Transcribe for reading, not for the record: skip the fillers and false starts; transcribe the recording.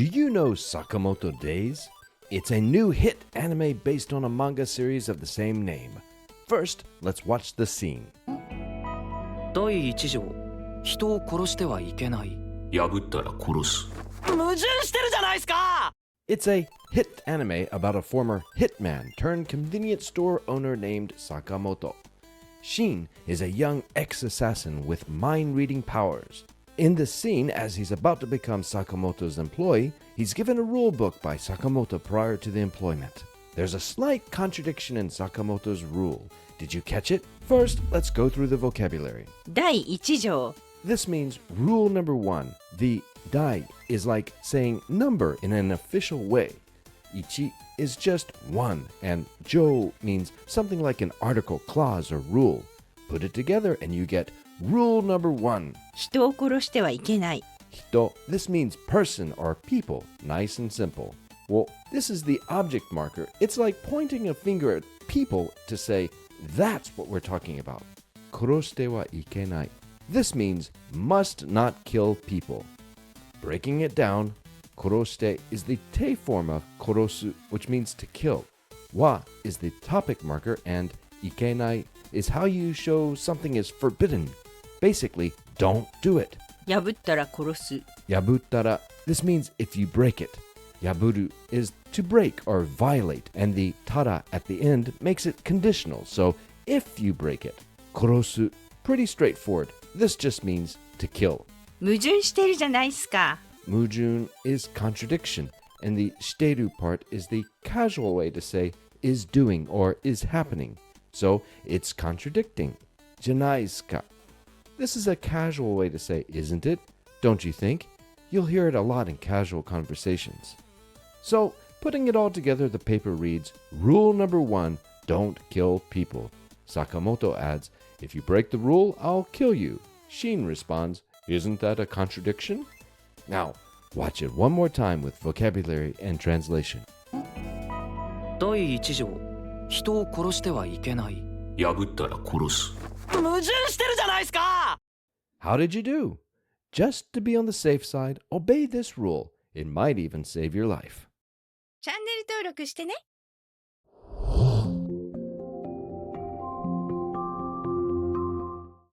Do you know Sakamoto Days? It's a new hit anime based on a manga series of the same name. First, let's watch the scene. 第一条、人を殺してはいけない。破ったら殺す。矛盾してるじゃないですか It's a hit anime about a former hitman turned convenience store owner named Sakamoto. Shin is a young ex-assassin with mind-reading powers. In this scene, as he's about to become Sakamoto's employee, he's given a rule book by Sakamoto prior to the employment. There's a slight contradiction in Sakamoto's rule. Did you catch it? First, let's go through the vocabulary. 第一条 This means rule number 1. The dai is like saying number in an official way. Ichi is just 1, and jo means something like an article, clause, or rule. Put it together and you get rule number 1. 人を殺してはいけない Hito, this means person or people. Nice and simple. Well, this is the object marker. It's like pointing a finger at people to say, that's what we're talking about. Koroshite wa ikenai. This means must not kill people. Breaking it down, koroshite is the te form of korosu, which means to kill. Wa is the topic marker, and ikenai is how you show something is forbidden. Basically, don't do it. 破ったら殺す Yabuttara, this means if you break it. Yaburu is to break or violate, and the tara at the end makes it conditional, so if you break it. Korosu, pretty straightforward. This just means to kill. 矛盾してるじゃないですか Mujun is contradiction, and the shiteru part is the casual way to say is doing or is happening. So it's contradicting. Janaiska. This is a casual way to say, isn't it? Don't you think? You'll hear it a lot in casual conversations. So, putting it all together, the paper reads, Rule number 1, don't kill people. Sakamoto adds, if you break the rule, I'll kill you. Shin responds, isn't that a contradiction? Now, watch it one more time with vocabulary and translation. 第一条、人を殺してはいけない。破ったら殺す。矛盾してるじゃないですか How did you do? Just to be on the safe side, obey this rule. It might even save your life. チャンネル登録してね